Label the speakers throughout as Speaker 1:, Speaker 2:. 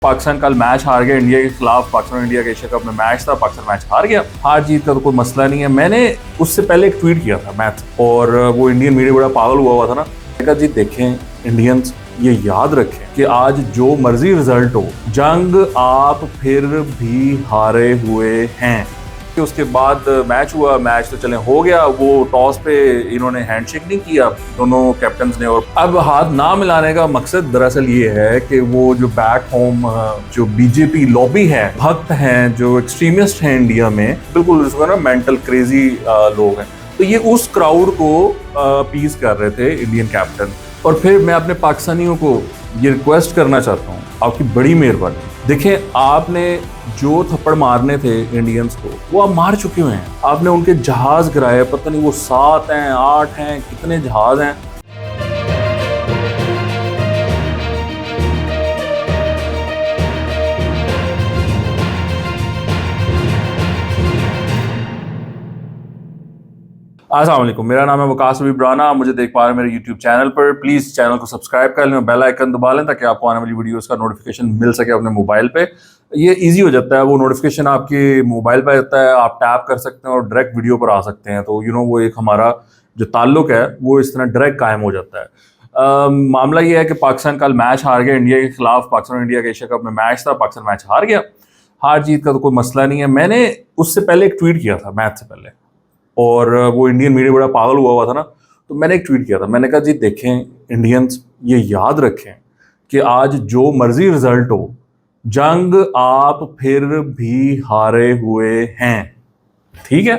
Speaker 1: पाकिस्तान कल मैच हार गया इंडिया के खिलाफ। पाकिस्तान और इंडिया के एशिया कप में मैच था, पाकिस्तान मैच हार गया। हार जीत का तो कोई मसला नहीं है। मैंने उससे पहले एक ट्वीट किया था मैच, और वो इंडियन मीडिया बड़ा पागल हुआ था ना। मैंने कहा जी देखें इंडियंस, ये याद रखें कि आज जो मर्जी रिजल्ट हो, जंग आप फिर भी हारे हुए हैं। उसके बाद मैच हुआ, मैच तो चले हो गया। वो टॉस पे इन्होंने हैंडशेक नहीं किया दोनों कैप्टन्स ने। और अब हाथ ना मिलाने का मकसद दरअसल ये है कि वो जो बैक होम जो बीजेपी लॉबी है, भक्त हैं, जो एक्सट्रीमिस्ट हैं इंडिया में, बिल्कुल इसको ना मेंटल क्रेजी लोग हैं, तो ये उस क्राउड को अपीज कर रहे थे इंडियन कैप्टन। और फिर मैं अपने पाकिस्तानियों को ये रिक्वेस्ट करना चाहता हूँ, आपकी बड़ी मेहरबानी, देखें आपने जो थप्पड़ मारने थे इंडियंस को, वो आप मार चुके हुए हैं। आपने उनके जहाज गिराए, पता नहीं वो 7 हैं 8 हैं, कितने जहाज हैं। अस्सलाम वालेकुम, मेरा नाम है वकास अभी ब्राना। मुझे देख पा रहे हैं मेरे यूट्यूब चैनल पर। प्लीज़ चैनल को सब्सक्राइब कर लें, बेल आइकन दबा लें ताकि आपको आने वाली वीडियोस का नोटिफिकेशन मिल सके अपने मोबाइल पे। ये इजी हो जाता है, वो नोटिफिकेशन आपके मोबाइल पे आता है, आप टैप कर सकते हैं और डायरेक्ट वीडियो पर आ सकते हैं। तो वो एक हमारा जो ताल्लुक है वो इस तरह डायरेक्ट कायम हो जाता है। मामला ये है कि पाकिस्तान कल मैच हार गया इंडिया के खिलाफ। पाकिस्तान और इंडिया के एशिया कप में मैच था, पाकिस्तान मैच हार गया। हार जीत का तो कोई मसला नहीं है। मैंने उससे पहले एक ट्वीट किया था मैच से पहले, और वो इंडियन मीडिया बड़ा पागल हुआ था ना। तो मैंने एक ट्वीट किया था, मैंने कहा जी देखें इंडियंस, ये याद रखें कि आज जो मर्जी रिजल्ट हो, जंग आप फिर भी हारे हुए हैं। ठीक है,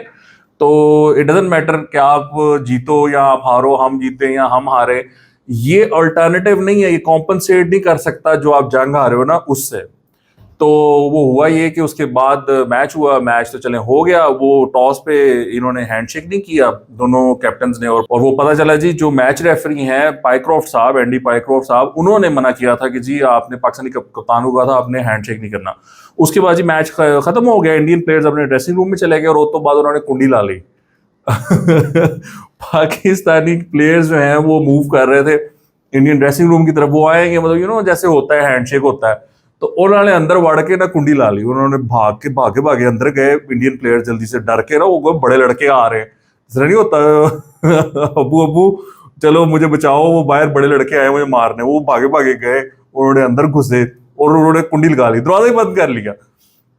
Speaker 1: तो इट डजंट मैटर कि आप जीतो या आप हारो, हम जीते या हम हारे, ये अल्टरनेटिव नहीं है, ये कॉम्पनसेट नहीं कर सकता जो आप जंग हारे हो ना उससे। तो वो हुआ ये कि उसके बाद मैच हुआ, मैच तो चले हो गया। वो टॉस पे इन्होंने हैंडशेक नहीं किया दोनों कैप्टन्स ने। और वो पता चला जी, जो मैच रेफरी हैं पाइक्रॉफ्ट साहब, एंडी पाइक्रॉफ्ट साहब, उन्होंने मना किया था कि जी आपने पाकिस्तानी कप्तान को कहा था आपने हैंडशेक नहीं करना। उसके बाद जी मैच खत्म हो गया, इंडियन प्लेयर्स अपने ड्रेसिंग रूम में चले गए और उस तो बाद उन्होंने कुंडी ला ली। पाकिस्तानी प्लेयर्स जो हैं वो मूव कर रहे थे इंडियन ड्रेसिंग रूम की तरफ। वो आएंगे, मतलब जैसे होता है हैंडशेक होता है, तो उन्होंने अंदर वड़ के ना कुंडी ला ली। उन्होंने भागे भागे भागे अंदर गए। इंडियन प्लेयर जल्दी से डर के ना, वो बड़े लड़के आ रहे हैं, इसलिए नहीं होता अबू अबू चलो मुझे बचाओ, वो बाहर बड़े लड़के आए मुझे मारने। वो भागे भागे गए, उन्होंने अंदर घुसे और उन्होंने कुंडी लगा ली, दरवाजा ही बंद कर लिया।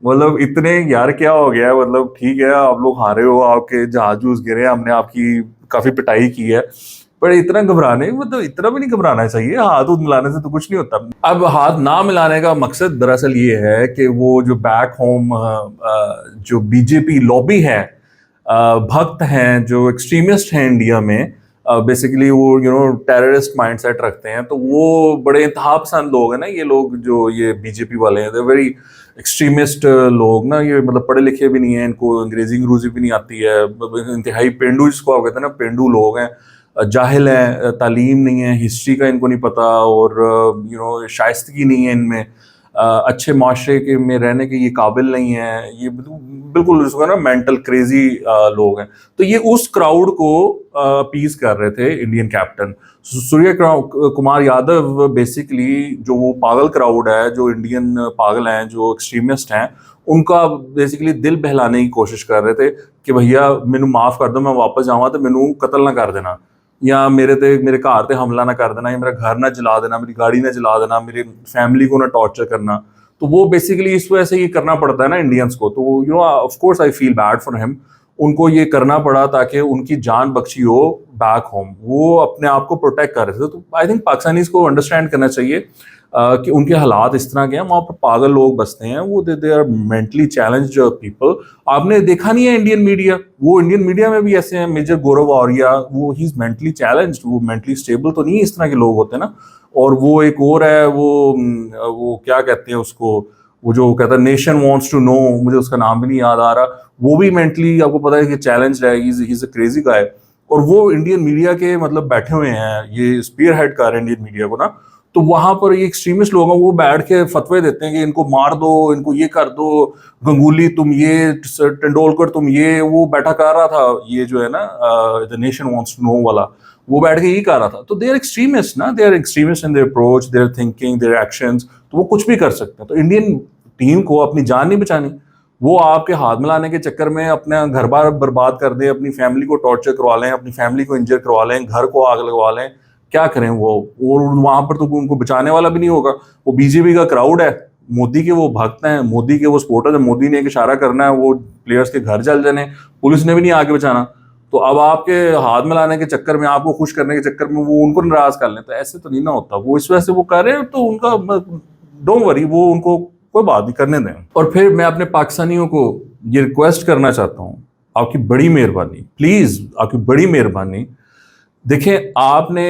Speaker 1: मतलब इतने यार क्या हो गया है, मतलब ठीक है आप लोग हारे हो, आपके जहाज जूझ गिरे, हमने आपकी काफी पिटाई की है, पर इतना घबराने, मतलब इतना भी नहीं घबराना चाहिए। हाथ उठ मिलाने से तो कुछ नहीं होता। अब हाथ ना मिलाने का मकसद दरअसल ये है कि वो जो बैक होम जो बीजेपी लॉबी है, भक्त हैं, जो एक्सट्रीमिस्ट हैं इंडिया में, बेसिकली वो टेररिस्ट माइंडसेट रखते हैं। तो वो बड़े इंतहा पसंद लोग हैं ना, ये लोग जो ये बीजेपी वाले हैं, दे वेरी एक्सट्रीमिस्ट लोग ना। ये मतलब पढ़े लिखे भी नहीं है, इनको अंग्रेजी अंग्रूजी भी नहीं आती है, इंतहाई पेंडू जिसको आप कहते हैं ना, पेंडू लोग हैं, जाहिल हैं, तालीम नहीं है, हिस्ट्री का इनको नहीं पता, और शाइस्तगी नहीं है इनमें, अच्छे माशरे के में रहने के ये काबिल नहीं है। ये बिल्कुल इसको ना मेंटल क्रेजी लोग हैं। तो ये उस क्राउड को अपीज कर रहे थे Indian captain Surya Kumar Yadav. Basically जो वो पागल क्राउड है, जो इंडियन पागल हैं, जो एक्सट्रीमिस्ट हैं, उनका बेसिकली दिल बहलाने की कोशिश कर रहे थे कि भैया मैनू माफ कर दो, मैं वापस जाऊँगा तो मैनू कत्ल ना कर देना, या मेरे घर ते हमला ना कर देना, या मेरा घर ना जला देना, मेरी गाड़ी ना जला देना, मेरी फैमिली को ना टॉर्चर करना। तो वो बेसिकली इस वजह से ये करना पड़ता है ना इंडियंस को। तो of course I feel bad for him. उनको ये करना पड़ा ताकि उनकी जान बख्शी हो बैक होम। वो अपने आप को प्रोटेक्ट कर रहे थे। तो आई थिंक पाकिस्तानीज को अंडरस्टैंड करना चाहिए कि उनके हालात इस तरह के हैं, वहाँ पर पागल लोग बसते हैं, वो they are mentally challenged people. आपने देखा नहीं है इंडियन मीडिया, वो इंडियन मीडिया में भी ऐसे हैं, मेजर गौरव आर्या, वो ही इज मेंटली चैलेंज्ड, वो मेंटली स्टेबल तो नहीं, इस तरह के लोग होते हैं ना। और वो एक और है, वो क्या कहते हैं उसको, वो जो कहता है नेशन वांट्स टू नो, मुझे उसका नाम भी नहीं याद आ रहा, वो भी मेंटली आपको पता है कि चैलेंज्ड है, he is a crazy guy. और वो इंडियन मीडिया के मतलब बैठे हुए हैं, ये स्पीयर हेड कर रहे हैं इंडियन मीडिया को ना। तो वहां पर ये एक्सट्रीमिस्ट लोग हैं, वो बैठ के फतवे देते हैं कि इनको मार दो, इनको ये कर दो, गंगुली तुम ये, तेंदुलकर तुम ये। वो बैठा कर रहा था, ये जो है ना the nation wants to know वाला, वो बैठ के यही कर रहा था। तो दे आर एक्सट्रीमिस्ट ना, they are extremist in their approach, their thinking, their actions. तो वो कुछ भी कर सकते हैं। तो इंडियन टीम को अपनी जान नहीं बचानी, वो आपके हाथ मिलाने के चक्कर में अपना घर बार बर्बाद कर दें, अपनी फैमिली को टॉर्चर करवा लें, अपनी फैमिली को इंजर करवा लें, घर को आग लगवा लें, क्या करें वो वहां पर तो उनको बचाने वाला भी नहीं होगा। वो बीजेपी का क्राउड है, मोदी के वो भक्त हैं, मोदी के वो सपोर्टर हैं, मोदी ने एक इशारा करना है वो प्लेयर्स के घर जल जाने, पुलिस ने भी नहीं आगे बचाना। तो अब आपके हाथ मिलाने के चक्कर में, आपको खुश करने के चक्कर में वो उनको नाराज कर लें, तो ऐसे तो नहीं ना होता। वो इस वजह से वो कर रहे हैं, तो उनका डोंट वरी, वो उनको कोई बात नहीं करने दें। और फिर मैं अपने पाकिस्तानियों को ये रिक्वेस्ट करना चाहता हूँ, आपकी बड़ी मेहरबानी, प्लीज आपकी बड़ी मेहरबानी, देखें आपने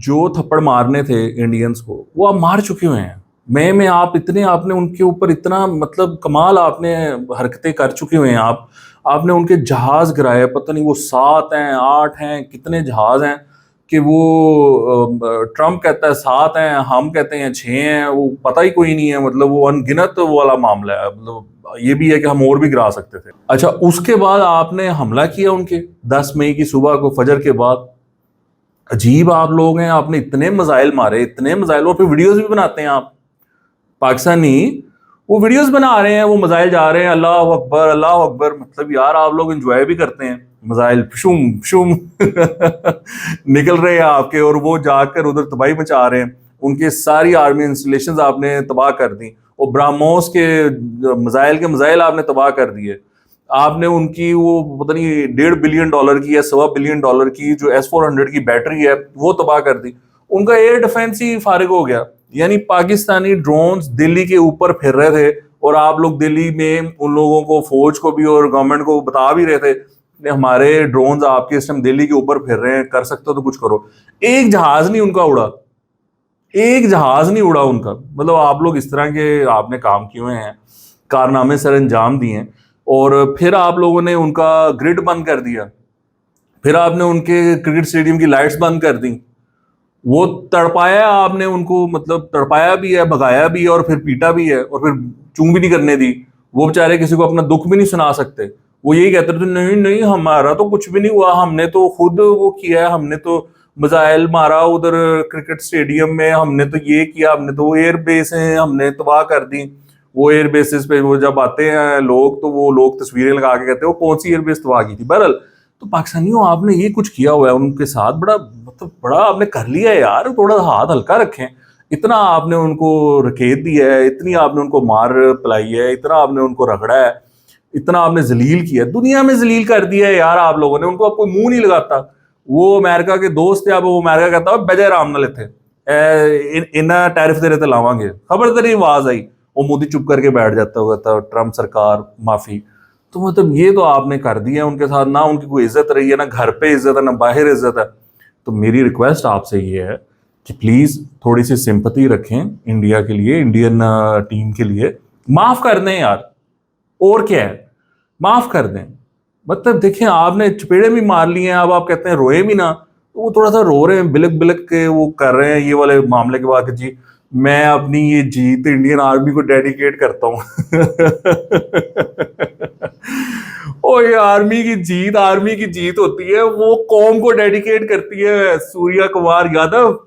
Speaker 1: जो थप्पड़ मारने थे इंडियंस को वो आप मार चुके हुए हैं। मैं आप इतने, आपने उनके ऊपर इतना मतलब कमाल आपने हरकतें कर चुके हुए हैं। आपने उनके जहाज गिराए, पता नहीं वो 7 हैं 8 हैं कितने जहाज हैं, कि वो ट्रम्प कहता है 7 हैं, हम कहते हैं 6 हैं, वो पता ही कोई नहीं है। मतलब वो अनगिनत वाला मामला है। मतलब ये भी है कि हम और भी गिरा सकते थे। अच्छा, उसके बाद आपने हमला किया उनके 10 मई की सुबह को फजर के बाद। अजीब आप लोग हैं, आपने इतने मिसाइल मारे, इतने मिसाइल, और फिर वीडियोस भी बनाते हैं आप पाकिस्तानी, वो वीडियोस बना रहे हैं, वो मिसाइल जा रहे हैं, अल्लाह अकबर अल्लाह अकबर। मतलब यार आप लोग एंजॉय भी करते हैं, मिसाइल शुम शुम निकल रहे हैं आपके, और वो जाकर उधर तबाही मचा रहे हैं। उनके सारी आर्मी इंस्टॉलेशंस आपने तबाह कर दी, और ब्राह्मोस के मिसाइल आपने तबाह कर दिए। आपने उनकी वो पता नहीं $1.5 बिलियन की या $1.25 बिलियन की जो S-400 की बैटरी है वो तबाह कर दी। उनका एयर डिफेंस ही फारिग हो गया। यानी पाकिस्तानी ड्रोन्स दिल्ली के ऊपर फिर रहे थे, और आप लोग दिल्ली में उन लोगों को, फौज को भी और गवर्नमेंट को बता भी रहे थे कि हमारे ड्रोन्स आपके इस टाइम दिल्ली के ऊपर फिर रहे हैं, कर सकते हो तो कुछ करो। एक जहाज नहीं उनका उड़ा, एक जहाज नहीं उड़ा उनका। मतलब आप लोग इस तरह के आपने काम किए हुए हैं, कारनामे सर अंजाम दिए हैं, और फिर आप लोगों ने उनका ग्रिड बंद कर दिया, फिर आपने उनके क्रिकेट स्टेडियम की लाइट्स बंद कर दी। वो तड़पाया आपने उनको, मतलब तड़पाया भी है, भगाया भी है, और फिर पीटा भी है, और फिर चूं भी नहीं करने दी। वो बेचारे किसी को अपना दुख भी नहीं सुना सकते। वो यही कहते थे, नहीं नहीं हमारा तो कुछ भी नहीं हुआ, हमने तो खुद वो किया है, हमने तो मिसाइल मारा उधर क्रिकेट स्टेडियम में, हमने तो ये किया, हमने तो वो एयर बेस है हमने तबाह कर दी। वो एयर बेसिस पे वो जब आते हैं लोग, तो वो लोग तस्वीरें लगा के कहते हैं वो कौन सी एयर बेस तबाह की थी। बहरहाल, तो पाकिस्तानियों आपने ये कुछ किया हुआ है उनके साथ, बड़ा मतलब बड़ा आपने कर लिया है यार। थोड़ा हाथ हल्का रखें। इतना आपने उनको रखेत दिया है, इतनी आपने उनको मार पिलाई है, इतना आपने उनको रगड़ा है, इतना आपने जलील किया है, दुनिया में जलील कर दिया है यार आप लोगों ने। उनको अब कोई मुंह नहीं लगाता। वो अमेरिका के दोस्त थे, अब वो अमेरिका कहता है बजे आराम ना लेते इन्ना टैरिफ तेरे ते लावांगे, खबर तेरी आवाज आई, वो मोदी चुप करके बैठ जाता हुआ था, ट्रम्प सरकार माफी। तो मतलब ये तो आपने कर दिया उनके साथ, ना उनकी कोई इज्जत रही है, ना घर पे इज्जत है, ना बाहर इज्जत है। तो मेरी रिक्वेस्ट आपसे ये है कि प्लीज थोड़ी सी सिंपैथी रखें इंडिया के लिए, इंडियन टीम के लिए। माफ कर दें यार, और क्या है, माफ कर दें। मतलब देखें, आपने चपेड़े भी मार लिए हैं, अब आप कहते हैं रोए भी ना, तो वो थोड़ा सा रो रहे हैं, बिलक बिलक के वो कर रहे हैं ये वाले मामले के बाद कि जी मैं अपनी ये जीत इंडियन आर्मी को डेडिकेट करता हूं। ओ ये आर्मी की जीत होती है, वो कौम को डेडिकेट करती है। सूर्या कुमार यादव,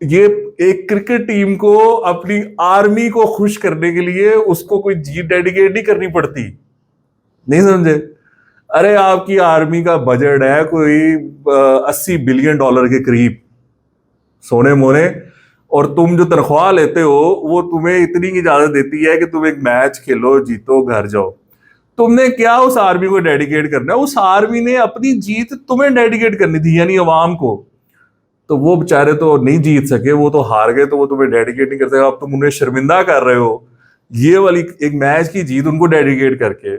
Speaker 1: ये एक क्रिकेट टीम को अपनी आर्मी को खुश करने के लिए उसको कोई जीत डेडिकेट नहीं करनी पड़ती। नहीं समझे? अरे आपकी आर्मी का बजट है कोई $80 बिलियन के करीब, सोने मोने, और तुम जो तनख्वाह लेते हो वो तुम्हें इतनी की इजाजत देती है कि तुम एक मैच खेलो, जीतो, घर जाओ। तुमने क्या उस आर्मी को डेडिकेट करना है? उस आर्मी ने अपनी जीत तुम्हें डेडिकेट करनी थी, यानी अवाम को। तो वो बेचारे तो नहीं जीत सके, वो तो हार गए, तो वो तुम्हें डेडिकेट नहीं कर सके। अब तुम उन्हें शर्मिंदा कर रहे हो ये वाली एक मैच की जीत उनको डेडिकेट करके।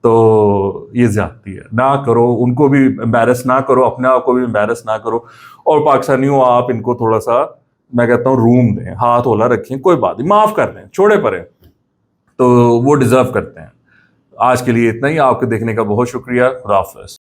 Speaker 1: तो ये ज्यादती है, ना करो, उनको भी एम्बैरस ना करो, अपने आप को भी एम्बैरस ना करो। और पाकिस्तानियों आप इनको थोड़ा सा, मैं कहता हूँ, रूम दें, हाथ होला रखें, कोई बात नहीं, माफ कर दें, छोड़े परे, तो वो डिजर्व करते हैं। आज के लिए इतना ही। आपके देखने का बहुत शुक्रिया। खुदा हाफिज़।